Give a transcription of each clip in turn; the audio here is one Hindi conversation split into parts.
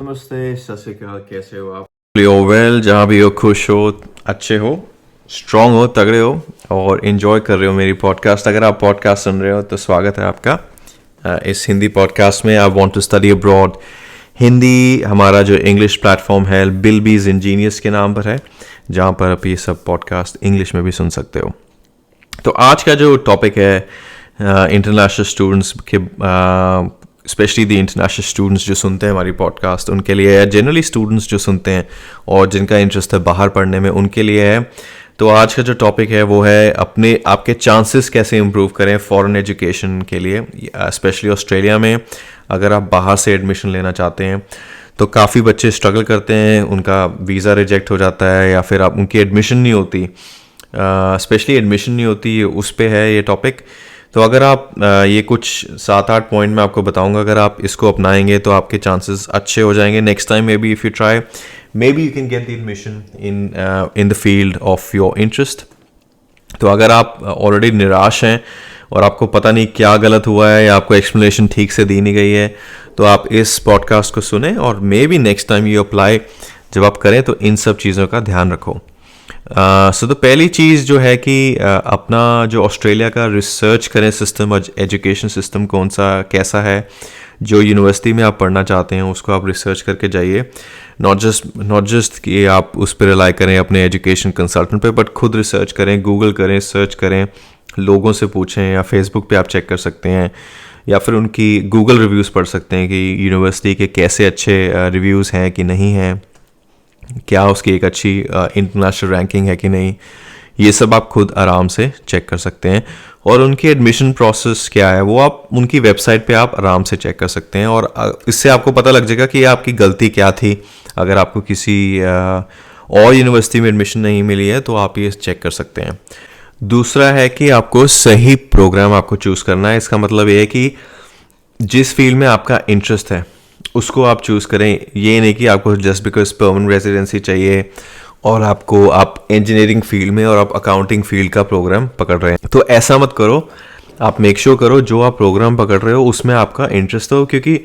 नमस्ते, सत श्री अकाल, कैसे हो आप? वेल, जहाँ भी हो, खुश हो, अच्छे हो, स्ट्रांग हो, तगड़े हो और इन्जॉय कर रहे हो मेरी पॉडकास्ट। अगर आप पॉडकास्ट सुन रहे हो तो स्वागत है आपका इस हिंदी पॉडकास्ट में। I want to study abroad Hindi. हमारा जो इंग्लिश प्लेटफॉर्म है बिलबीज इंजीनियर्स के नाम पर है, जहाँ पर आप ये सब पॉडकास्ट इंग्लिश में भी सुन सकते हो। तो आज का जो टॉपिक है इंटरनेशनल स्टूडेंट्स के, स्पेशली द इंटरनेशनल स्टूडेंट्स जो सुनते हैं हमारी पॉडकास्ट, उनके लिए है। जनरली स्टूडेंट्स जो सुनते हैं और जिनका इंटरेस्ट है बाहर पढ़ने में, उनके लिए है। तो आज का जो टॉपिक है वो है आपके चांसेस कैसे इम्प्रूव करें फॉरेन एजुकेशन के लिए, स्पेशली ऑस्ट्रेलिया में। अगर आप बाहर से एडमिशन लेना चाहते हैं तो काफ़ी बच्चे स्ट्रगल करते हैं, उनका वीज़ा रिजेक्ट हो जाता है या फिर उनकी एडमिशन नहीं होती, स्पेशली एडमिशन नहीं होती, उस पे है ये टॉपिक। तो अगर आप ये कुछ 7-8 पॉइंट मैं आपको बताऊंगा, अगर आप इसको अपनाएंगे तो आपके चांसेस अच्छे हो जाएंगे। Next time may be if you try, may be you can get the admission in the field of your interest. तो अगर आप ऑलरेडी निराश हैं और आपको पता नहीं क्या गलत हुआ है या आपको एक्सप्लेनेशन ठीक से दी नहीं गई है, तो आप इस पॉडकास्ट को सुने और may be next time you apply जब आप करें तो इन सब चीज़ों का ध्यान रखो। तो पहली चीज़ जो है कि अपना जो ऑस्ट्रेलिया का रिसर्च करें सिस्टम और एजुकेशन सिस्टम कौन सा कैसा है। जो यूनिवर्सिटी में आप पढ़ना चाहते हैं उसको आप रिसर्च करके जाइए। नॉट जस्ट कि आप उस पर रिलाई करें अपने एजुकेशन कंसल्टेंट पे, बट खुद रिसर्च करें, गूगल करें, सर्च करें, लोगों से पूछें, या फेसबुक पे आप चेक कर सकते हैं, या फिर उनकी गूगल रिव्यूज़ पढ़ सकते हैं कि यूनिवर्सिटी के कैसे अच्छे रिव्यूज़ हैं कि नहीं हैं, क्या उसकी एक अच्छी इंटरनेशनल रैंकिंग है कि नहीं। ये सब आप खुद आराम से चेक कर सकते हैं। और उनकी एडमिशन प्रोसेस क्या है वो आप उनकी वेबसाइट पे आप आराम से चेक कर सकते हैं, और इससे आपको पता लग जाएगा कि आपकी गलती क्या थी। अगर आपको किसी और यूनिवर्सिटी में एडमिशन नहीं मिली है तो आप ये चेक कर सकते हैं। दूसरा है कि आपको सही प्रोग्राम आपको चूज़ करना है। इसका मतलब ये है कि जिस फील्ड में आपका इंटरेस्ट है उसको आप चूज़ करें। ये नहीं कि आपको जस्ट बिकॉज परमानेंट रेजिडेंसी चाहिए और आप इंजीनियरिंग फील्ड में और आप अकाउंटिंग फील्ड का प्रोग्राम पकड़ रहे हैं, तो ऐसा मत करो। आप मेक श्योर करो जो आप प्रोग्राम पकड़ रहे हो उसमें आपका इंटरेस्ट हो, क्योंकि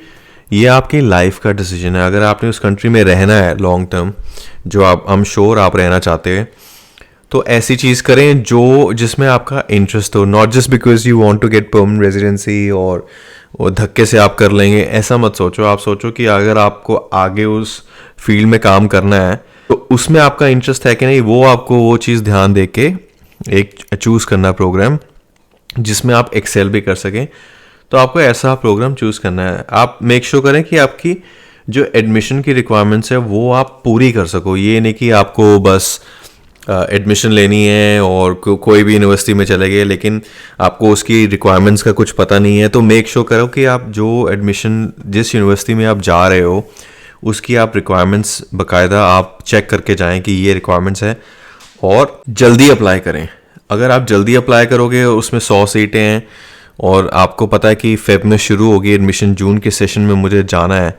ये आपकी लाइफ का डिसीजन है। अगर आपने उस कंट्री में रहना है लॉन्ग टर्म, जो आप श्योर आप रहना चाहते हैं, तो ऐसी चीज़ करें जिसमें आपका इंटरेस्ट हो। Not just because you want to get permanent residency और धक्के से आप कर लेंगे, ऐसा मत सोचो। आप सोचो कि अगर आपको आगे उस फील्ड में काम करना है तो उसमें आपका इंटरेस्ट है कि नहीं, वो आपको वो चीज़ ध्यान दे के एक चूज़ करना प्रोग्राम जिसमें आप एक्सेल भी कर सकें। तो आपको ऐसा प्रोग्राम चूज़ करना है। आप मेक श्योर करें कि आपकी जो एडमिशन की रिक्वायरमेंट्स है वो आप पूरी कर सको। ये नहीं कि आपको बस एडमिशन लेनी है और कोई भी यूनिवर्सिटी में चले गए लेकिन आपको उसकी रिक्वायरमेंट्स का कुछ पता नहीं है। तो मेक श्योर करो कि आप जो एडमिशन जिस यूनिवर्सिटी में आप जा रहे हो उसकी आप रिक्वायरमेंट्स बाकायदा आप चेक करके जाएं कि ये रिक्वायरमेंट्स है, और जल्दी अप्लाई करें। अगर आप जल्दी अप्लाई करोगे और उसमें 100 सीटें हैं और आपको पता है कि फेब में शुरू होगी एडमिशन, जून के सेशन में मुझे जाना है,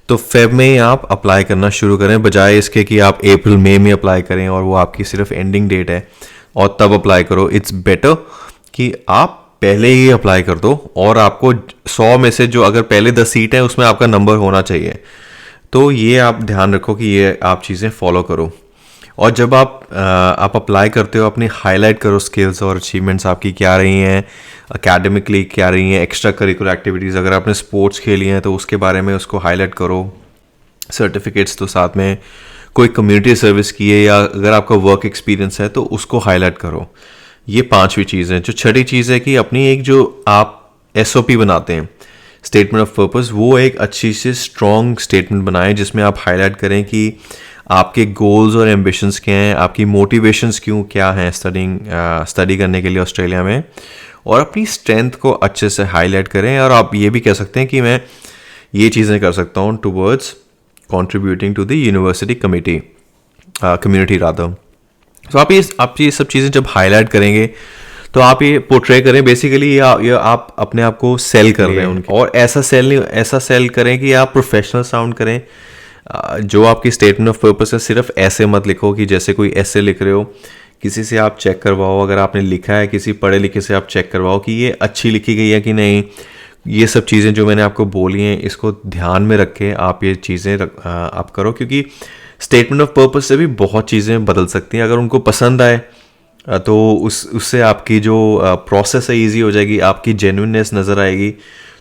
तो फेब में ही आप अप्लाई करना शुरू करें, बजाय इसके कि आप अप्रैल मई में अप्लाई करें और वो आपकी सिर्फ एंडिंग डेट है और तब अप्लाई करो। इट्स बेटर कि आप पहले ही अप्लाई कर दो, और आपको 100 में से जो अगर पहले 10 सीट हैं उसमें आपका नंबर होना चाहिए। तो ये आप ध्यान रखो कि ये आप चीज़ें फॉलो करो। और जब आप अप्लाई करते हो अपनी हाईलाइट करो स्किल्स और अचीवमेंट्स आपकी क्या रही हैं, एकेडमिकली क्या रही हैं, एक्स्ट्रा करिकुलर एक्टिविटीज़। अगर आपने स्पोर्ट्स खेली हैं तो उसके बारे में उसको हाईलाइट करो। सर्टिफिकेट्स तो साथ में, कोई कम्युनिटी सर्विस की है या अगर आपका वर्क एक्सपीरियंस है तो उसको हाईलाइट करो। ये 5वीं चीज़ है। जो छठी चीज़ है कि अपनी एक जो आप SOP बनाते हैं, स्टेटमेंट ऑफ पर्पस, वो एक अच्छी से स्ट्रॉन्ग स्टेटमेंट बनाएं जिसमें आप हाईलाइट करें कि आपके गोल्स और एम्बिशंस क्या हैं, आपकी मोटिवेशंस क्या हैं स्टडी करने के लिए ऑस्ट्रेलिया में, और अपनी स्ट्रेंथ को अच्छे से हाईलाइट करें। और आप ये भी कह सकते हैं कि मैं ये चीज़ें कर सकता हूँ towards contributing to the university community rather. तो आप ये सब चीज़ें जब हाईलाइट करेंगे तो आप ये पोर्ट्रे करें बेसिकली, ये आप अपने आप को सेल कर रहे हैं उनके, और ऐसा सेल करें कि आप प्रोफेशनल साउंड करें। जो आपकी स्टेटमेंट ऑफ पर्पस है सिर्फ ऐसे मत लिखो कि जैसे कोई ऐसे लिख रहे हो, किसी से आप चेक करवाओ। अगर आपने लिखा है किसी पढ़े लिखे से आप चेक करवाओ कि ये अच्छी लिखी गई है कि नहीं, ये सब चीज़ें जो मैंने आपको बोली हैं, इसको ध्यान में रख के आप ये चीज़ें आप करो, क्योंकि स्टेटमेंट ऑफ पर्पस से भी बहुत चीज़ें बदल सकती हैं। अगर उनको पसंद आए तो उससे आपकी जो प्रोसेस है ईजी हो जाएगी, आपकी जेन्युइननेस नज़र आएगी।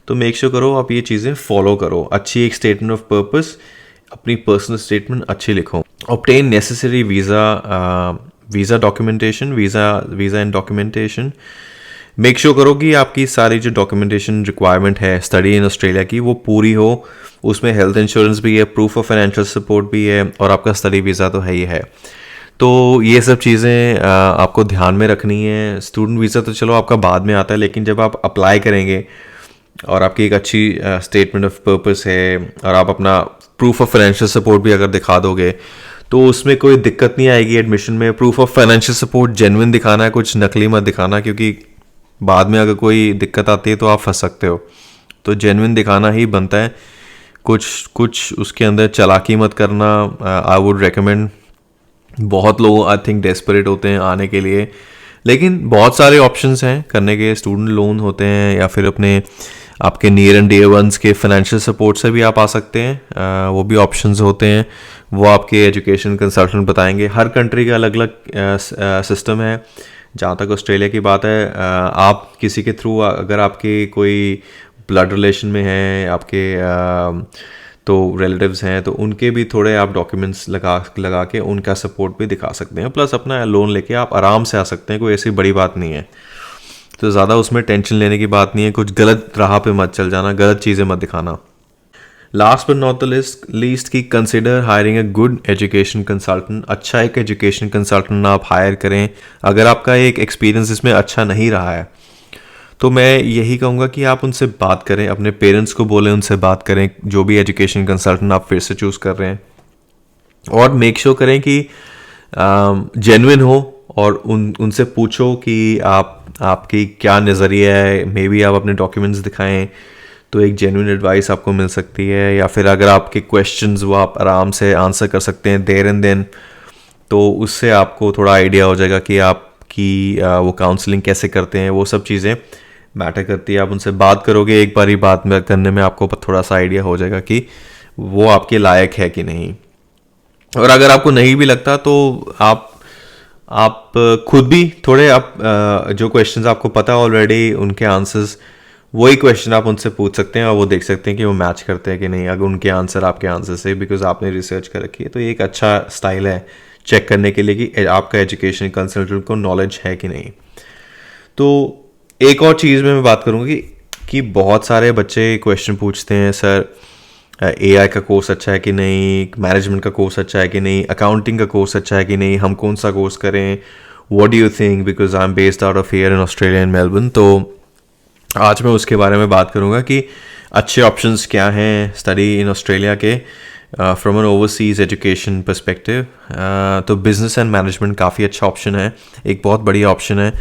तो मेक श्योर करो आप ये चीज़ें फॉलो करो। अच्छी एक स्टेटमेंट ऑफ पर्पस, अपनी पर्सनल स्टेटमेंट अच्छी लिखो। Obtain necessary visa documentation, visa and documentation. Make sure करो कि आपकी सारी जो डॉक्यूमेंटेशन रिक्वायरमेंट है स्टडी इन ऑस्ट्रेलिया की वो पूरी हो। उसमें हेल्थ इंश्योरेंस भी है, प्रूफ ऑफ फाइनेंशियल सपोर्ट भी है, और आपका स्टडी वीज़ा तो है ही है। तो ये सब चीज़ें आपको ध्यान में रखनी है। स्टूडेंट वीज़ा तो चलो आपका बाद में आता है, लेकिन जब आप अप्लाई करेंगे और आपकी एक अच्छी स्टेटमेंट ऑफ पर्पस है और आप अपना प्रूफ ऑफ फाइनेंशियल सपोर्ट भी अगर दिखा दोगे तो उसमें कोई दिक्कत नहीं आएगी एडमिशन में। Proof of financial support genuine दिखाना है, कुछ नकली मत दिखाना, क्योंकि बाद में अगर कोई दिक्कत आती है तो आप फंस सकते हो। तो जेन्युइन दिखाना ही बनता है, कुछ उसके अंदर चालाकी मत करना। I would recommend. बहुत लोग आई थिंक डेस्परेट होते हैं आने के लिए, लेकिन बहुत सारे ऑप्शंस हैं करने के। स्टूडेंट लोन होते हैं, या फिर अपने आपके नियर एंड डियर वंस के फाइनेंशियल सपोर्ट से भी आप आ सकते हैं। वो भी ऑप्शंस होते हैं, वो आपके एजुकेशन कंसल्टेंट बताएंगे। हर कंट्री का अलग अलग सिस्टम है। जहाँ तक ऑस्ट्रेलिया की बात है, आप किसी के थ्रू अगर आपके कोई ब्लड रिलेशन में हैं आपके तो रिलेटिव्स हैं, तो उनके भी थोड़े आप डॉक्यूमेंट्स लगा के उनका सपोर्ट भी दिखा सकते हैं। प्लस अपना लोन लेके आप आराम से आ सकते हैं, कोई ऐसी बड़ी बात नहीं है। तो ज़्यादा उसमें टेंशन लेने की बात नहीं है। कुछ गलत राह पे मत चल जाना, गलत चीज़ें मत दिखाना। Last but not the least की consider hiring a good education consultant. अच्छा एक एजुकेशन कंसल्टेंट आप हायर करें। अगर आपका एक एक्सपीरियंस इसमें अच्छा नहीं रहा है तो मैं यही कहूँगा कि आप उनसे बात करें, अपने पेरेंट्स को बोलें, उनसे बात करें, जो भी एजुकेशन कंसल्टेंट आप फिर से चूज़ कर रहे हैं। और मेक श्योर करें कि जेन्युइन हो, और उनसे पूछो कि आपकी क्या नज़रिया है। मे बी आप अपने डॉक्यूमेंट्स दिखाएं तो एक जेन्युइन एडवाइस आपको मिल सकती है। या फिर अगर आपके क्वेश्चंस वो आप आराम से आंसर कर सकते हैं देयर एंड देन, तो उससे आपको थोड़ा आइडिया हो जाएगा कि आपकी वो काउंसलिंग कैसे करते हैं। वो सब चीज़ें मैटर करती है। आप उनसे बात करोगे, एक बार ही बात करने में आपको थोड़ा सा आइडिया हो जाएगा कि वो आपके लायक है कि नहीं। और अगर आपको नहीं भी लगता तो आप खुद भी थोड़े जो क्वेश्चंस आपको पता है ऑलरेडी उनके आंसर्स, वही क्वेश्चन आप उनसे पूछ सकते हैं और वो देख सकते हैं कि वो मैच करते हैं कि नहीं, अगर उनके आंसर आपके आंसर से, बिकॉज आपने रिसर्च कर रखी है। तो ये एक अच्छा स्टाइल है चेक करने के लिए कि आपका एजुकेशन कंसल्टेंट को नॉलेज है कि नहीं। तो एक और चीज़ में मैं बात करूँगी कि बहुत सारे बच्चे क्वेश्चन पूछते हैं, सर एआई का कोर्स अच्छा है कि नहीं, मैनेजमेंट का कोर्स अच्छा है कि नहीं, अकाउंटिंग का कोर्स अच्छा है कि नहीं, हम कौन सा कोर्स करें, what do you think, because I am based out of here in Australia in Melbourne. तो आज मैं उसके बारे में बात करूँगा कि अच्छे ऑप्शंस क्या हैं स्टडी इन ऑस्ट्रेलिया के from an overseas education perspective. तो बिजनेस एंड मैनेजमेंट काफ़ी अच्छा ऑप्शन है, एक बहुत बढ़िया ऑप्शन है।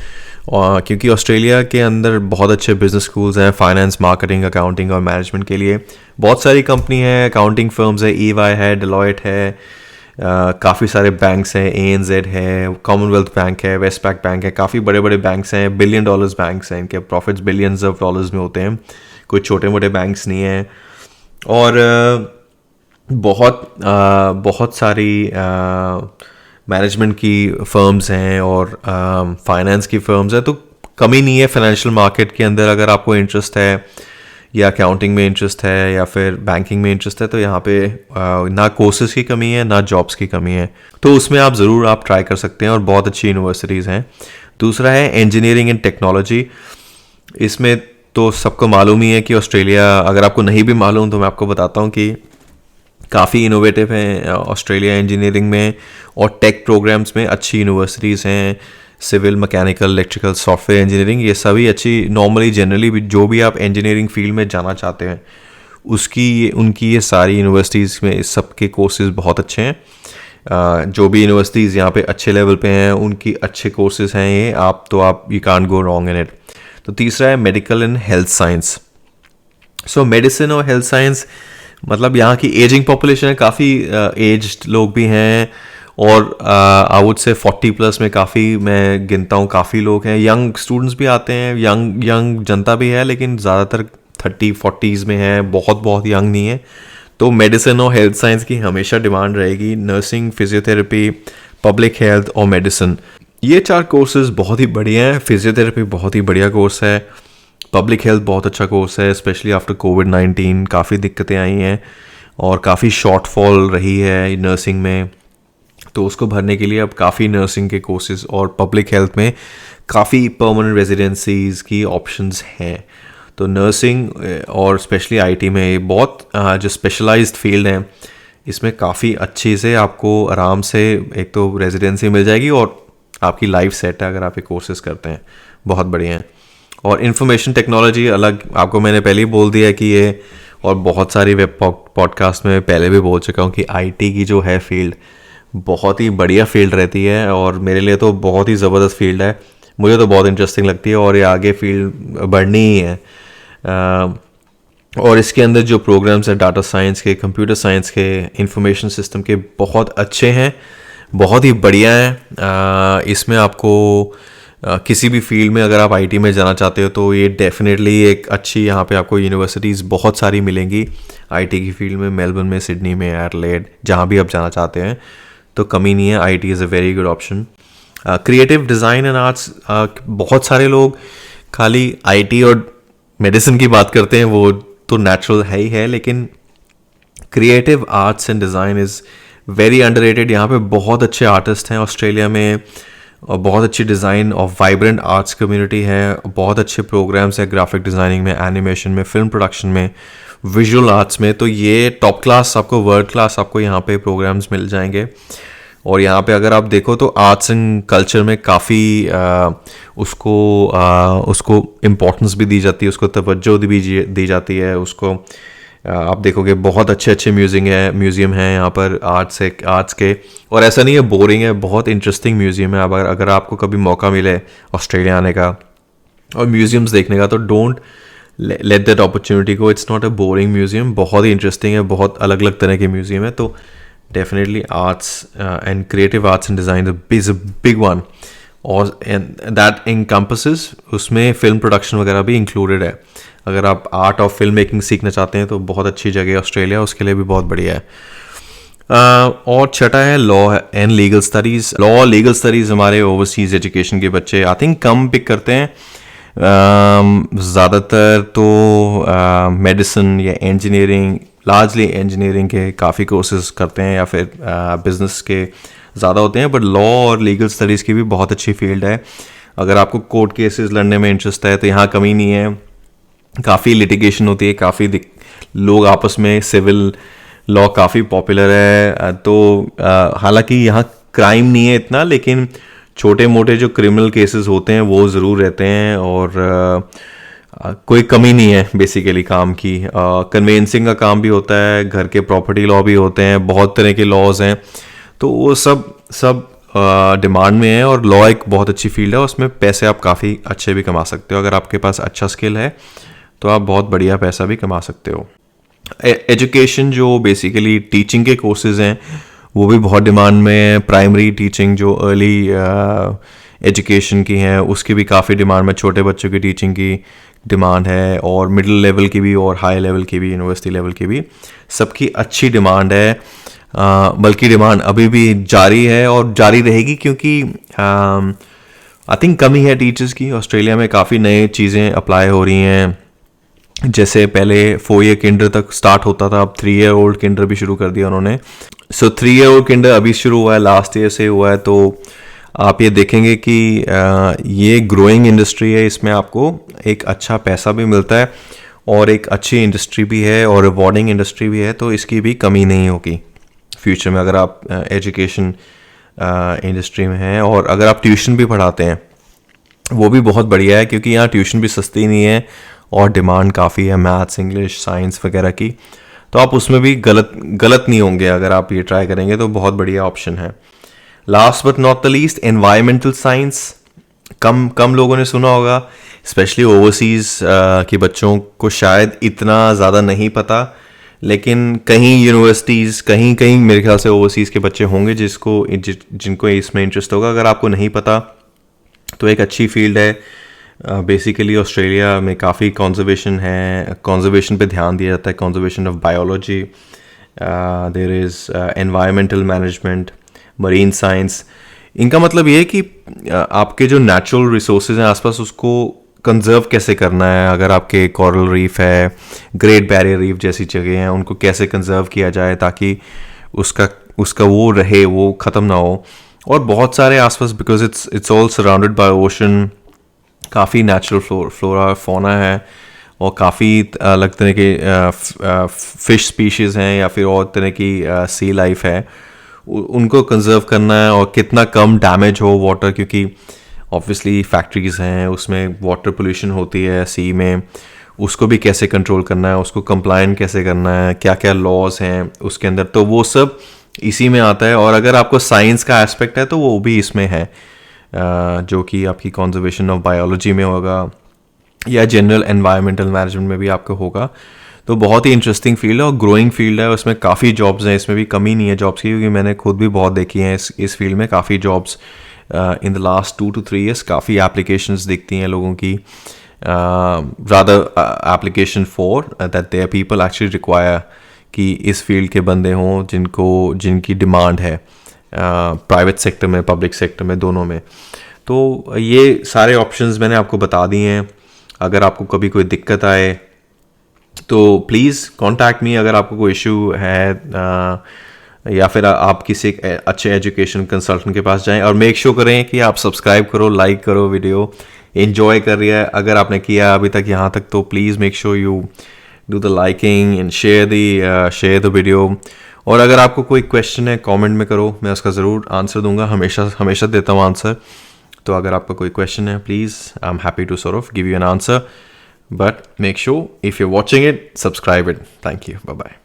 क्योंकि ऑस्ट्रेलिया के अंदर बहुत अच्छे बिजनेस स्कूल्स हैं, फाइनेंस, मार्केटिंग, अकाउंटिंग और मैनेजमेंट के लिए। बहुत सारी कंपनी है, अकाउंटिंग फर्म्स है, EY है, डेलॉयट है, काफ़ी सारे बैंक्स हैं, ANZ है, कॉमनवेल्थ बैंक है, वेस्टपैक बैंक है, काफ़ी बड़े बड़े बैंक्स हैं, $1 बिलियन बैंक्स हैं, इनके प्रॉफिट्स बिलियंस ऑफ डॉलर्स में होते हैं, कोई छोटे मोटे बैंक्स नहीं हैं। और बहुत सारी मैनेजमेंट की फर्म्स हैं और फाइनेंस की फर्म्स हैं। तो कमी नहीं है फाइनेंशियल मार्केट के अंदर। अगर आपको इंटरेस्ट है या अकाउंटिंग में इंटरेस्ट है या फिर बैंकिंग में इंटरेस्ट है तो यहाँ पे ना कोर्सेज की कमी है ना जॉब्स की कमी है, तो उसमें आप ज़रूर आप ट्राई कर सकते हैं और बहुत अच्छी यूनिवर्सिटीज़ हैं। दूसरा है इंजीनियरिंग एंड टेक्नोलॉजी। इसमें तो सबको मालूम ही है कि ऑस्ट्रेलिया, अगर आपको नहीं भी मालूम तो मैं आपको बताता हूँ कि काफ़ी इनोवेटिव हैं ऑस्ट्रेलिया इंजीनियरिंग में और टेक प्रोग्राम्स में। अच्छी यूनिवर्सिटीज़ हैं, civil, mechanical, electrical, software engineering, ये सभी अच्छी। नॉर्मली जनरली भी जो भी आप इंजीनियरिंग फील्ड में जाना चाहते हैं उनकी ये सारी यूनिवर्सिटीज़ में सबके कोर्सेज बहुत अच्छे हैं। जो भी यूनिवर्सिटीज़ यहाँ पे अच्छे लेवल पे हैं उनकी अच्छे कोर्सेज हैं ये, आप you can't go wrong in it. तो तीसरा है medical and health science. So medicine और हेल्थ साइंस मतलब यहाँ की एजिंग पॉपुलेशन है, काफ़ी एज्ड लोग भी हैं और आई वुड से 40+ में काफ़ी मैं गिनता हूँ काफ़ी लोग हैं। यंग स्टूडेंट्स भी आते हैं, यंग जनता भी है, लेकिन ज़्यादातर 30-40s में हैं, बहुत यंग नहीं है। तो मेडिसिन और हेल्थ साइंस की हमेशा डिमांड रहेगी। नर्सिंग, फिजियोथेरेपी, पब्लिक हेल्थ और मेडिसिन, ये 4 कोर्सेज बहुत ही बढ़िया हैं। फिजियोथेरेपी बहुत ही बढ़िया कोर्स है, पब्लिक हेल्थ बहुत अच्छा कोर्स है, स्पेशली आफ्टर कोविड-19 काफ़ी दिक्कतें आई हैं और काफ़ी शॉर्टफॉल रही है नर्सिंग में, तो उसको भरने के लिए अब काफ़ी नर्सिंग के कोर्सेज और पब्लिक हेल्थ में काफ़ी परमानेंट रेजिडेंसीज की ऑप्शंस हैं। तो नर्सिंग और स्पेशली आईटी में ये बहुत जो स्पेशलाइज्ड फील्ड हैं, इसमें काफ़ी अच्छे से आपको आराम से एक तो रेजिडेंसी मिल जाएगी और आपकी लाइफ सेट है अगर आप ये कोर्सेज करते हैं, बहुत बढ़िया है। और इन्फॉर्मेशन टेक्नोलॉजी अलग, आपको मैंने पहले ही बोल दिया कि ये, और बहुत सारी वेब पॉडकास्ट में पहले भी बोल चुका हूँ कि आईटी की जो है फील्ड बहुत ही बढ़िया फील्ड रहती है और मेरे लिए तो बहुत ही ज़बरदस्त फील्ड है, मुझे तो बहुत इंटरेस्टिंग लगती है और ये आगे फील्ड बढ़नी ही है। और इसके अंदर जो प्रोग्राम्स हैं डाटा साइंस के, कंप्यूटर साइंस के, इंफॉर्मेशन सिस्टम के बहुत अच्छे हैं, बहुत ही बढ़िया हैं। इसमें आपको किसी भी फील्ड में अगर आप आईटी में जाना चाहते हो तो ये डेफिनेटली एक अच्छी, यहाँ पे आपको यूनिवर्सिटीज़ बहुत सारी मिलेंगी आईटी की फील्ड में, मेलबर्न में, सिडनी में, एडलेड, जहाँ भी आप जाना चाहते हैं तो कमी नहीं है। IT is a very good option. Creative design and arts, बहुत सारे लोग खाली आईटी और मेडिसिन की बात करते हैं, वो तो नेचुरल है ही है, लेकिन creative arts and design is very underrated. यहाँ पे बहुत अच्छे आर्टिस्ट हैं ऑस्ट्रेलिया में और बहुत अच्छी डिज़ाइन और वाइब्रेंट आर्ट्स कम्युनिटी है, बहुत अच्छे प्रोग्राम्स हैं ग्राफिक डिज़ाइनिंग में, एनिमेशन में, फिल्म प्रोडक्शन में, विजुअल आर्ट्स में। तो ये टॉप क्लास, आपको वर्ल्ड क्लास आपको यहाँ पे प्रोग्राम्स मिल जाएंगे। और यहाँ पे अगर आप देखो तो आर्ट्स एंड कल्चर में काफ़ी उसको इम्पोर्टेंस भी दी जाती है, उसको तवज्जो भी दी जाती है उसको। आप देखोगे बहुत अच्छे म्यूज़ियम है यहाँ पर आर्ट्स के, और ऐसा नहीं है बोरिंग है, बहुत इंटरेस्टिंग म्यूज़ियम है। अगर आपको कभी मौका मिले ऑस्ट्रेलिया आने का और म्यूज़ियम्स देखने का तो don't let that opportunity go. It's not a boring museum, बहुत ही इंटरेस्टिंग है, बहुत अलग अलग तरह के म्यूज़ियम है। तो definitely arts and creative arts and design is a big one, और दैट एनकम्पसेस, उसमें फिल्म प्रोडक्शन वगैरह भी इंक्लूडेड है। अगर आप आर्ट ऑफ फिल्म मेकिंग सीखना चाहते हैं तो बहुत अच्छी जगह है ऑस्ट्रेलिया, उसके लिए भी बहुत बढ़िया है। और छठा है law and legal studies. Law legal studies हमारे ओवरसीज़ एजुकेशन के बच्चे आई थिंक कम पिक करते हैं, ज़्यादातर तो मेडिसिन या इंजीनियरिंग, लार्जली इंजीनियरिंग के काफ़ी कोर्सेज करते हैं या फिर बिजनेस के ज़्यादा होते हैं, बट लॉ और लीगल स्टडीज़ की भी बहुत अच्छी फील्ड है। अगर आपको कोर्ट केसेस लड़ने में इंटरेस्ट है तो यहाँ कमी नहीं है, काफ़ी लिटिगेशन होती है, काफ़ी लोग आपस में, सिविल लॉ काफ़ी पॉपुलर है। तो हालांकि यहाँ क्राइम नहीं है इतना, लेकिन छोटे मोटे जो क्रिमिनल केसेस होते हैं वो ज़रूर रहते हैं और कोई कमी नहीं है बेसिकली काम की। कन्वेंसिंग का काम भी होता है, घर के प्रॉपर्टी लॉ भी होते हैं, बहुत तरह के लॉज हैं, तो वो सब डिमांड में है। और लॉ एक बहुत अच्छी फील्ड है, उसमें पैसे आप काफ़ी अच्छे भी कमा सकते हो। अगर आपके पास अच्छा स्किल है तो आप बहुत बढ़िया पैसा भी कमा सकते हो। एजुकेशन जो बेसिकली टीचिंग के कोर्सेज हैं वो भी बहुत डिमांड में है। प्राइमरी टीचिंग जो अर्ली एजुकेशन की हैं उसकी भी काफ़ी डिमांड में, छोटे बच्चों की टीचिंग की डिमांड है, और मिडिल लेवल की भी और हाई लेवल की भी, यूनिवर्सिटी लेवल की भी, सबकी अच्छी डिमांड है। बल्कि डिमांड अभी भी जारी है और जारी रहेगी, क्योंकि आई थिंक कमी है टीचर्स की। ऑस्ट्रेलिया में काफ़ी नए चीज़ें अप्लाई हो रही हैं, जैसे पहले 4 ईयर किंडर तक स्टार्ट होता था, अब 3 ईयर ओल्ड किंडर भी शुरू कर दिया उन्होंने। सो 3 ईयर ओल्ड किंडर अभी शुरू हुआ है, लास्ट ईयर से हुआ है। तो आप ये देखेंगे कि ये ग्रोइंग इंडस्ट्री है, इसमें आपको एक अच्छा पैसा भी मिलता है और एक अच्छी इंडस्ट्री भी है और रिवॉर्डिंग इंडस्ट्री भी है, तो इसकी भी कमी नहीं होगी फ्यूचर में अगर आप एजुकेशन इंडस्ट्री में हैं। और अगर आप ट्यूशन भी पढ़ाते हैं वो भी बहुत बढ़िया है, क्योंकि यहाँ ट्यूशन भी सस्ती नहीं है और डिमांड काफ़ी है मैथ्स, इंग्लिश, साइंस वगैरह की, तो आप उसमें भी गलत नहीं होंगे। अगर आप ये ट्राई करेंगे तो बहुत बढ़िया ऑप्शन है। Last but not the least, environmental science कम लोगों ने सुना होगा, स्पेशली ओवरसीज़ के बच्चों को शायद इतना ज़्यादा नहीं पता, लेकिन कहीं यूनिवर्सिटीज़, कहीं मेरे ख्याल से ओवरसीज़ के बच्चे होंगे जिनको इसमें इंटरेस्ट होगा। अगर आपको नहीं पता तो एक अच्छी फील्ड है। बेसिकली ऑस्ट्रेलिया में काफ़ी कंजर्वेशन है, कंजर्वेशन पे ध्यान दिया जाता है, conservation of biology, there is environmental management, marine science. इनका मतलब ये है कि आपके जो नेचुरल रिसोर्सेज हैं आसपास उसको कंजर्व कैसे करना है। अगर आपके कोरल रीफ है, ग्रेट बैरियर रीफ जैसी जगह हैं, उनको कैसे कंजर्व किया जाए ताकि उसका वो रहे, वो ख़त्म ना हो। और बहुत सारे आसपास, because it's all surrounded by ocean, काफ़ी नेचुरल फ्लोरा फौना है और काफ़ी अलग तरह के फिश स्पीशीज़ हैं या फिर और तरह की सी लाइफ है। उनको कंजर्व करना है और कितना कम डैमेज हो वाटर, क्योंकि ऑब्वियसली फैक्ट्रीज़ हैं, उसमें वाटर पोल्यूशन होती है सी में, उसको भी कैसे कंट्रोल करना है, उसको कंप्लायंट कैसे करना है, क्या क्या लॉज हैं उसके अंदर, तो वो सब इसी में आता है। और अगर आपको साइंस का एस्पेक्ट है तो वो भी इसमें है, जो कि आपकी कंजर्वेशन ऑफ बायोलॉजी में होगा या जनरल एनवायरमेंटल मैनेजमेंट में भी आपका होगा। तो बहुत ही इंटरेस्टिंग फील्ड है और ग्रोइंग फील्ड है, उसमें काफ़ी जॉब्स हैं, इसमें भी कमी नहीं है जॉब्स की, क्योंकि मैंने खुद भी बहुत देखी हैं इस फील्ड में काफ़ी jobs in the last 2 to 3 years, काफ़ी एप्लीकेशंस दिखती हैं लोगों की, rather application for that their people actually require कि इस फील्ड के बंदे हों जिनकी डिमांड है प्राइवेट सेक्टर में, पब्लिक सेक्टर में, दोनों में। तो ये सारे ऑप्शंस मैंने आपको बता दिए हैं। अगर आपको कभी कोई दिक्कत आए तो प्लीज़ कॉन्टैक्ट मी अगर आपको कोई इशू है, या फिर आप किसी अच्छे एजुकेशन कंसल्टेंट के पास जाएं। और मेक श्योर करें कि आप सब्सक्राइब करो, लाइक करो, वीडियो एंजॉय कर रही है अगर आपने किया अभी तक यहाँ तक, तो please make sure you do the liking and share the video. और अगर आपको कोई क्वेश्चन है कमेंट में करो, मैं उसका ज़रूर आंसर दूंगा, हमेशा देता हूँ आंसर। तो अगर आपका कोई क्वेश्चन है please, I am happy to sort of give you an answer, but make sure if you watching it, subscribe it. Thank you, bye bye.